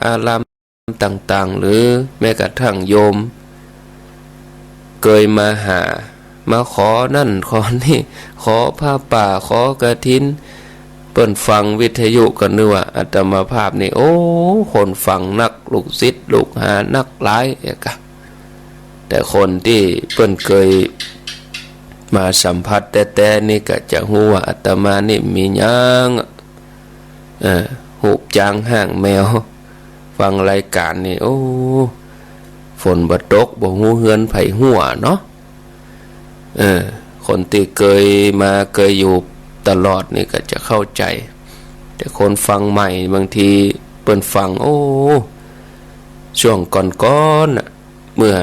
อารามต่างๆหรือแม้กระทั่งโยมเคยมาหามาขอนั่นขอนี่ขอผ้าป่าขอกฐินเปิ้นฟังวิทยุกันนึกว่าอาตมาภาพนี่โอ้คนฟังนักลูกศิษย์ลูกหานักหลายกะแต่คนที่เปิ้นเคยมาสัมผัสแต่นี่ก็จะฮู้ว่าอาตมานี่มีหยังหูบจางห่างแมวฟังรายการนี่โอ้ฝนบ่ตกบ่ฮู้เฮือนไผหัวเนาะคนที่เคยมาเคยอยู่ตลอดนี่ก็จะเข้าใจแต่คนฟังใหม่บางทีเปิ้นฟังโอ้ช่วงก่อนๆเมื่อ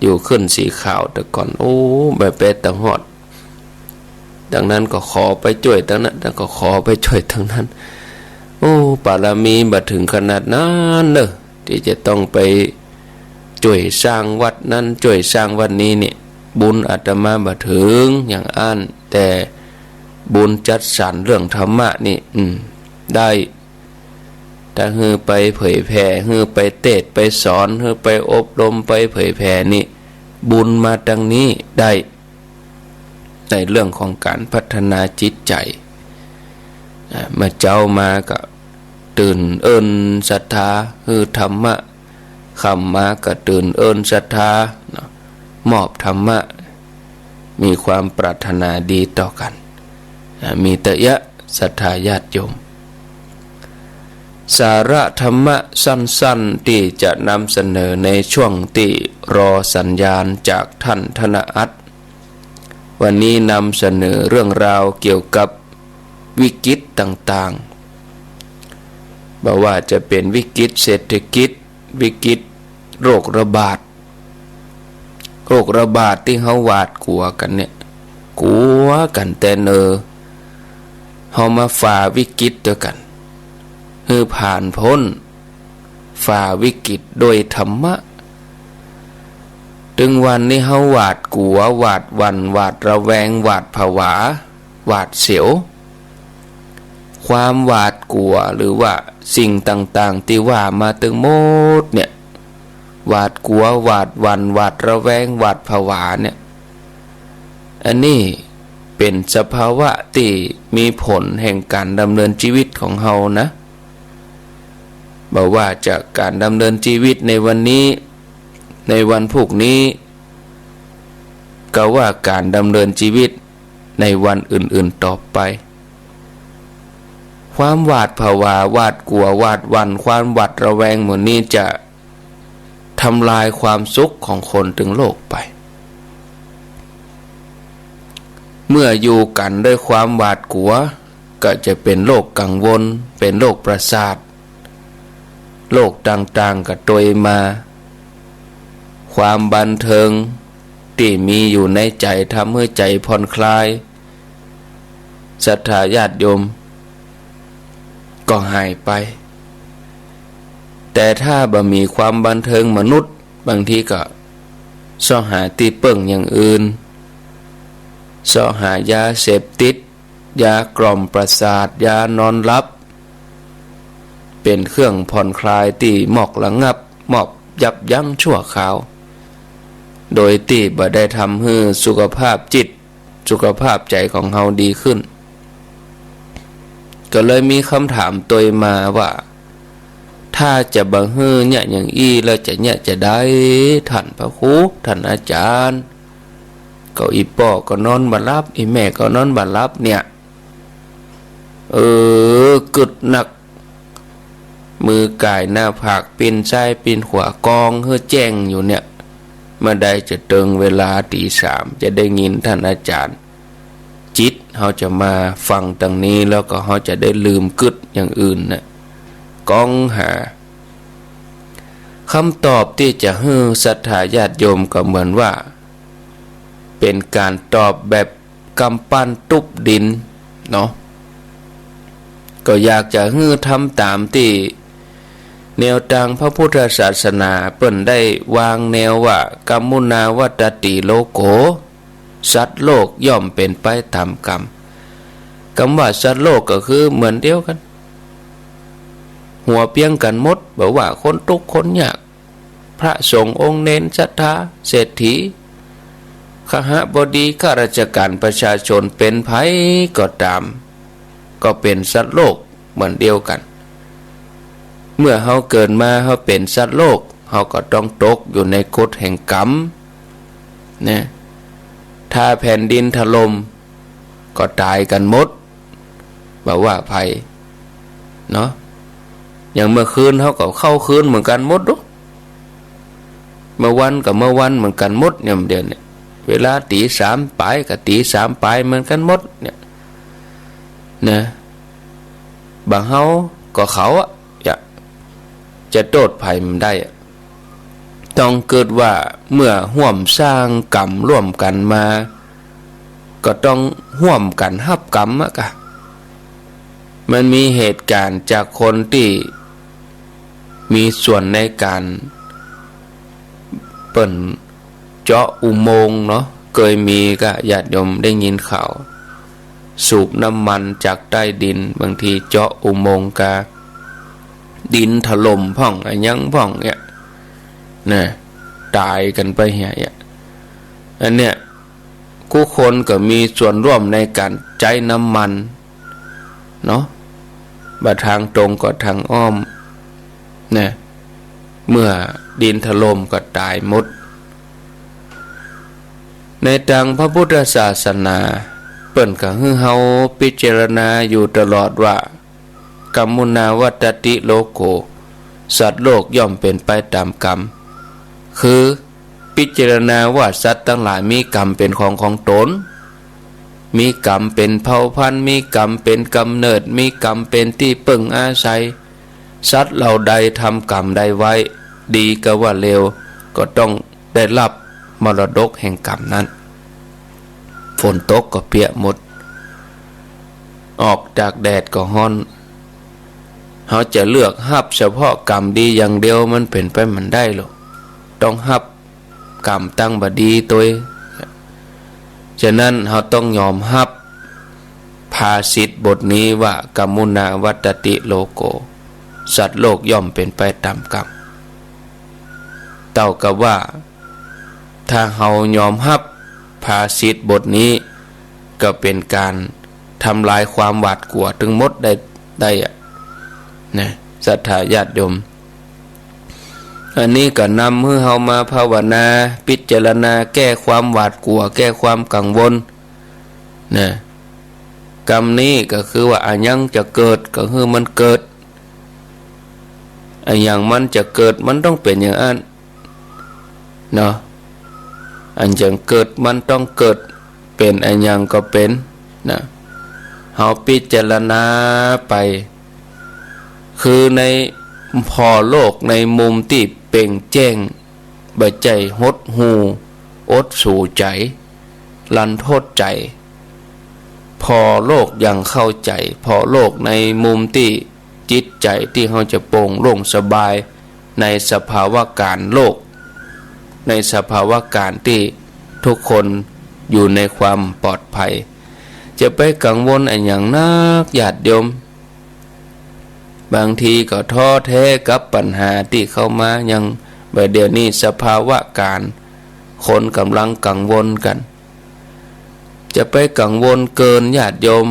อยู่ขึ้นสีขาวแต่ก่อนโอ้แบบเป็ดตะฮอดดังนั้นก็ขอไปช่วยทั้งนั้นแล้วก็ขอไปช่วยทั้งนั้นโอ้บารมีบ่ถึงขนาดนั้นเด้อที่จะต้องไปช่วยสร้างวัดนั้นช่วยสร้างวัดนี้เนี่ยบุญอาตมาบ่ถึงอย่างอ่านแต่บุญจัดสรรเรื่องธรรมะนี่ได้ถ้าฮือไปเผยแผ่ฮือไปเทศน์ไปสอนฮือไปอบรมไปเผยแผ่นี่บุญมาดังนี้ได้ในเรื่องของการพัฒนาจิตใจเมื่อเจ้ามาก็ตื่นเอิ้นศรัทธาฮือธรรมะคำมาก็ตื่นเอิ้นศรัทธามอบธรรมะมีความปรารถนาดีต่อกันมีตยะศรัทธาญาติโยมสาระธรรมะสั้นๆที่จะนำเสนอในช่วงที่รอสัญญาณจากท่านธนอัตถ์วันนี้นำเสนอเรื่องราวเกี่ยวกับวิกฤตต่างๆบอกว่าจะเป็นวิกฤตเศรษฐกิจวิกฤตโรคระบาดที่เฮาหวาดกลัวกันเนี่ยกลัวกันแต่เฮามาฝ่าวิกฤตด้วยกันคือผ่านพ้นฝ่าวิกฤตโดยธรรมะถึงวันนี้เฮาหวาดกลัวหวาดหวั่นหวาดระแวงหวาดผวาหวาดเสียวความหวาดกลัวหรือว่าสิ่งต่างๆที่ว่ามาถึงหมดเนี่ยหวาดกลัวหวาดหวั่นหวาดระแวงหวาดผวาเนี่ยอันนี้เป็นสภาวะที่มีผลแห่งการดำเนินชีวิตของเฮานะบอกว่าจากการดำเนินชีวิตในวันนี้ในวันพรุ่งนี้ก็ว่าการดำเนินชีวิตในวันอื่นๆต่อไปความหวาดผวาหวาดกลัวหวาดหวั่นความหวาดระแวงหมดนี้จะทำลายความสุขของคนถึงโลกไปเมื่ออยู่กันด้วยความหวาดกลัวก็จะเป็นโรคกังวลเป็นโรคประสาทโรคต่างๆก็โดยมาความบันเทิงที่มีอยู่ในใจทำให้ใจผ่อนคลายศรัทธาญาติโยมก็หายไปแต่ถ้าบ่มีความบันเทิงมนุษย์บางทีก็ซ่อหาที่เปิ่งอย่างอื่นซ่อหายาเสพติดยากล่อมประสาทยานอนหลับเป็นเครื่องผ่อนคลายที่หมอกระงับหมอบยับยั้งชั่วคราวโดยที่บ่ได้ทำให้สุขภาพจิตสุขภาพใจของเฮาดีขึ้นก็เลยมีคำถามตัวมาว่าถ้าจะบังเฮือเนี่ยอย่างแล้วจะเนี่ยจะได้ท่านพระครูท่านอาจารย์ก็อีป่อก็นอนบ่หลับอีแม่ก็นอนบ่หลับเนี่ยกึดหนักมือกายหน้าผากปีนซ้ายปีนขวากองเฮือแจ้งอยู่เนี่ยเมื่อใดจะเติงเวลาตี 3จะได้ยินท่านอาจารย์จิตเขาจะมาฟังตรงนี้แล้วก็เขาจะได้ลืมกึดอย่างอื่นนะก้องหาคำตอบที่จะให้ศรัทธาญาติโยมก็เหมือนว่าเป็นการตอบแบบกำปั้นทุบดินเนาะก็อยากจะให้ทำตามที่แนวทางพระพุทธศาสนาเปิ้นได้วางแนวว่ากัมมุนาวัตติโลโกสัตว์โลกย่อมเป็นไปตามกรรมคำว่าสัตว์โลกก็คือเหมือนเดียวกันหัวเพียงกันหมด บอกว่าคนทุกข์คนยากพระสงฆ์องค์เน้นศรัทธาเศรษฐีขหบดีข้าราชการประชาชนเป็นไผก็ตามก็เป็นสัตว์โลกเหมือนเดียวกันเมื่อเฮาเกิดมาเฮาเป็นสัตว์โลกเฮาก็ต้องตกอยู่ในกฎแห่งกรรมนะถ้าแผ่นดินถล่มก็ตายกันหมดบอกว่าไผเนาะอย่างเมื่อคืนเฮาก็เข้าคืนเหมือนกันหมดดุเมื่อวันกับเมื่อวันเหมือนกันหมดเนี่ยเดือนเนี่ยเวลาตีสามปลายกับตีสามปลายเหมือนกันหมดเนี่ยนะบางเฮาก็เขาอะจะโทษภัยมันได้ต้องเกิดว่าเมื่อห่วมสร้างกรรมร่วมกันมาก็ต้องห่วมกันรับกรรมอะกะมันมีเหตุการณ์จากคนที่มีส่วนในการเปิ่นเจาะอุโมงค์เนาะเคยมีก็ญาติโยมได้ยินข่าวสูบน้ำมันจากใต้ดินบางทีเจาะอุโมงค์กะดินถล่มพ่องอะไรยังพ่องเนี่ยนะตายกันไปเหี้ยอันเนี้ยผู้คนก็มีส่วนร่วมในการใช้น้ำมันเนาะบาทางตรงก็ทางอ้อมนะเมื่อดินถล่มก็ตายหมดในทางพระพุทธศาสนาเปิ้นก็ให้เฮาพิจารณาอยู่ตลอดว่ากัมมุนาวัตติโลโกสัตว์โลกย่อมเป็นไปตามกรรมคือพิจารณาว่าสัตว์ทั้งหลายมีกรรมเป็นของตนมีกรรมเป็นเผ่าพันธุ์มีกรรมเป็นกำเนิดมีกรรมเป็นที่พึ่งอาศัยสัตว์เหล่าใดทำกรรมใดไว้ดีก็ว่าเลวก็ต้องได้รับมรดกแห่งกรรมนั้นฝนตกก็เปียกหมดออกจากแดดก็ร้อนเขาจะเลือกฮับเฉพาะกรรมดีอย่างเดียวมันเป็นไปมันได้หรอกต้องฮับกรรมตั้งบดีตัวฉะนั้นเขาต้องยอมฮับภาษิตบทนี้ว่ากัมมุนาวัตติโลโกสัตว์โลกย่อมเป็นไปตามกรรมเท่ากับว่าถ้าเขายอมฮับภาษิตบทนี้ก็เป็นการทำลายความหวาดกลัวทั้งหมดได้นะศรัทธาญาติโยมอันนี้ก็นำให้เฮามาภาวนาพิจารณาแก้ความหวาดกลัวแก้ความกังวลนะกรรมนี้ก็คือว่าอันยังจะเกิดก็คือมันเกิดอันอย่างมันจะเกิดมันต้องเป็นอย่างนั้นเนาะอันจะเกิดมันต้องเกิดเป็นอันอย่างก็เป็นนะเฮาพิจารณาไปคือในพอโลกในมุมที่เป่งแจ้งบ่ใจหดหูอดสู่ใจลันโทษใจพอโลกยังเข้าใจพอโลกในมุมที่จิตใจที่เขาจะโปร่งโล่งสบายในสภาวะการโลกในสภาวะการที่ทุกคนอยู่ในความปลอดภัยจะไปกังวลอะไรอย่างนักญาติโยมบางทีก็ท้อแท้กับปัญหาที่เข้ามายังเดี๋ยวนี้สภาวะการคนกำลังกังวลกันจะไปกังวลเกินญาติโยม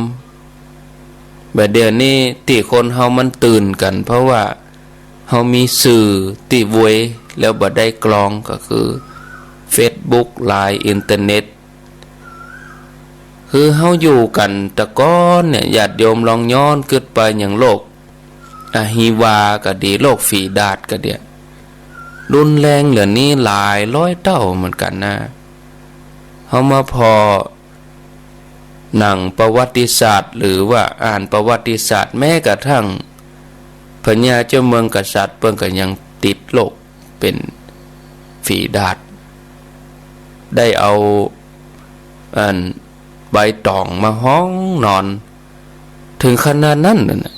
เดี๋ยวนี้ที่คนเฮามันตื่นกันเพราะว่าเฮามีสื่อที่เวยแล้วบ่ได้กรองก็คือ Facebook ไลน์อินเทอร์เน็ตคือเฮาอยู่กันแต่ก้อนเนี่ยญาติโยมลองย้อนขึ้นไปอย่างโลกฮิวาก็ดีโรคฝีดาษก็เดียรุนแรงเหลือนี้หลายร้อยเท่าเหมือนกันนะเขามาพอหนังประวัติศาสตร์หรือว่าอ่านประวัติศาสตร์แม้กระทั่งพญาเจ้าเมืองกษัตริย์เพิ่นก็ยังติดโรคเป็นฝีดาษได้เอาใบตองมาห้องนอนถึงขนาดนั้นนะ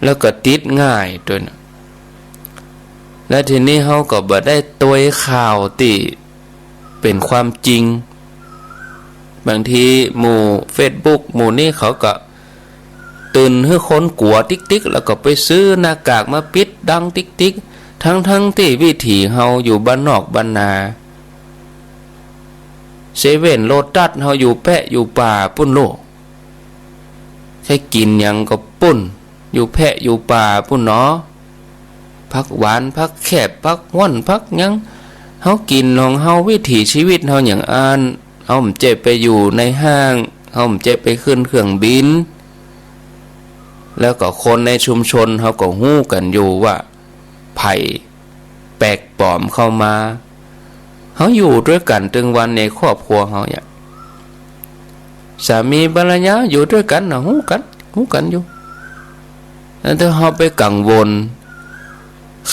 แล้วก็ติดง่ายด้วยนะและทีนี้เขาก็บ่ได้ตัวข่าวที่เป็นความจริงบางทีหมู่ Facebook หมู่นี้เขาก็ ตื่นให้คนกลัวติ๊กๆแล้วก็ไปซื้อหน้ากากมาปิดดังติ๊กๆทั้งที่วิถีเฮาอยู่บ้านนอกบ้านนาเซเว่นโลตัสเฮาอยู่แปะอยู่ป่าปุ้นโลกใช้กินหยังก็ปุ้นอยู่แพะอยู่ป่าปุ้นเนาะพักหวานพักแคบพักว่อนพักหยังเฮากินของเฮาวิถีชีวิตเฮาอย่างอ่านเฮาไม่เจ็บไปอยู่ในห้างเฮาไม่เจ็บไปขึ้นเครื่องบินแล้วก็คนในชุมชนเฮาก็ฮู้กันอยู่ว่าไผแปลกปลอมเข้ามาเฮาอยู่ด้วยกันถึงวันในครอบครัวเฮาเนี่ยสามีภรรยาอยู่ด้วยกันน่ะฮู้กันอยู่แล้วถ้าเฮาไปกังวล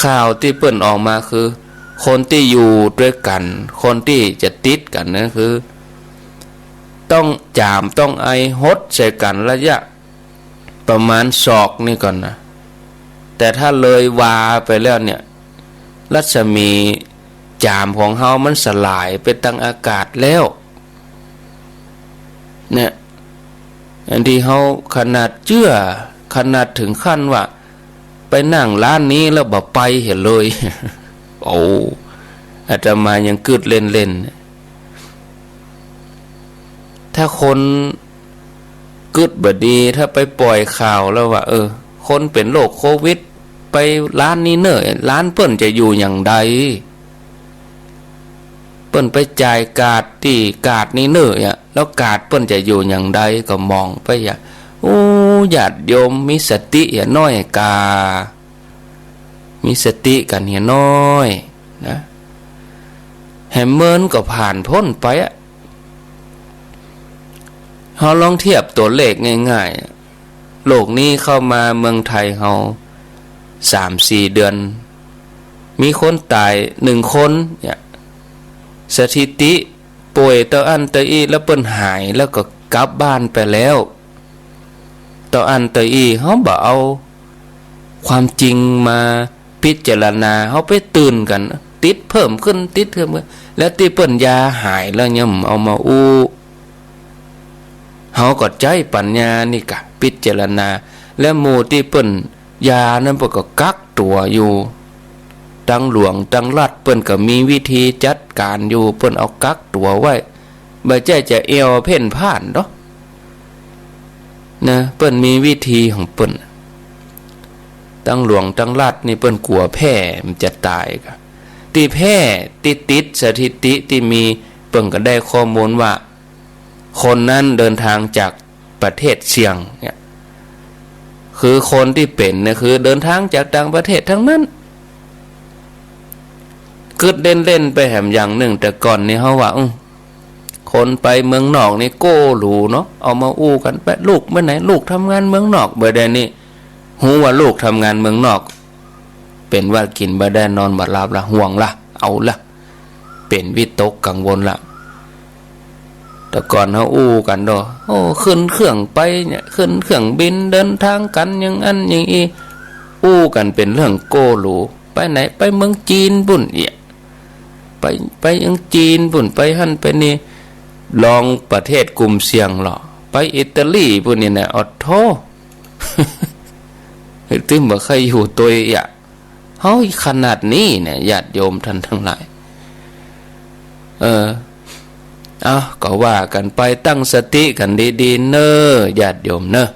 ข่าวที่เปิ้นออกมาคือคนที่อยู่ด้วยกันคนที่จะติดกันนั่นคือต้องจามต้องไอฮดใส่กันระยะประมาณศอกนี่ก่อนนะแต่ถ้าเลยวาไปแล้วเนี่ยรัศมีจามของเฮามันสลายไปทางอากาศแล้วเนี่ยอันที่เฮาขนาดเชื่อขนาดถึงขั้นว่าไปนั่งร้านนี้แล้วบ่ไปเห็นเลย โอ้อาตมายังกึดเล่นถ้าคนกึดบดีถ้าไปปล่อยข่าวแล้วว่าคนเป็นโรคโควิดไปร้านนี้เนอะร้านเปิ้นจะอยู่อย่างใดเปิ้นไปจ่ายกาดที่กาดนี้เนอะแล้วกาดเปิ้นจะอยู่อย่างใดก็มองไปอย่าโอ้ญาติโยมมีสติอย่าน้อยกามีสติกันอย่าน้อยนะแฮมเมินก็ผ่านพ้นไปเฮาลองเทียบตัวเลขง่ายๆโลกนี้เข้ามาเมืองไทยเฮา 3-4 เดือนมีคนตาย1 คนเนี่ยสถิติป่วยต่ออันตออีแล้วเปิ้นหายแล้วก็กลับบ้านไปแล้วต่ออันตออีเฮาบ่เอาความจริงมาพิจารณาเฮาไปตื่นกันติดเพิ่มขึ้นแล้วที่เปิ้นยาหายแล้วย่ำเอามาอู้เฮาก็ใจปัญญานี่กะพิจารณาและหมู่ที่เปิ้นยานั้นเปิ้นก็กักตัวอยู่ตั้งหลวงตั้งรัฐเปิ้นก็มีวิธีจัดการอยู่เปิ้นเอากักตัวไว้บ่ใจจะเอวเพ่นพ่านเนาะนะเปิ้นมีวิธีของเปิ้นตั้งหลวงตั้งรัฐนี่เปิ้นกลัวแพร่มันจะตายกะที่แพร่ติดสถิติที่มีเปิ้นก็ได้ข้อมูลว่าคนนั้นเดินทางจากประเทศเสี่ยงเนี่ยคือคนที่เป็นเนี่ยคือเดินทางจากต่างประเทศทั้งนั้นกึดเล่นไปแหมอย่างหนึ่งแต่ก่อนนี่เฮาว่าคนไปเมืองนอกนี่โก้หรูเนาะเอามาอู้กันไปลูกเมื่อไหนลูกทำงานเมืองนอกบ่ได้นี่ฮู้ว่าลูกทำงานเมืองนอกเป็นว่ากินบ่ได้นอนบ่หลับละห่วงละเอาละเป็นวิตกกังวลละแต่ก่อนเฮาอู้กันดอขึ้นเครื่องไปเนี่ยขึ้นเครื่องบินเดินทางกันอย่างอันอย่างอีอู้กันเป็นเรื่องโก้หรูไปไหนไปเมืองจีนปุ่นไปยังจีนปุ่นไปหั่นไปนี่ลองประเทศกลุ่มเสี่ยงหรอไปอิตาลีปุ่นนี่นะอดโทตึ้มบ่เคยอยู่ตัวเฮาขนาดนี้เนี่ยญาติโยมท่านทั้งหลายก็ว่ากันไปตั้งสติกันดีๆเนอะญาติโยมเนอะ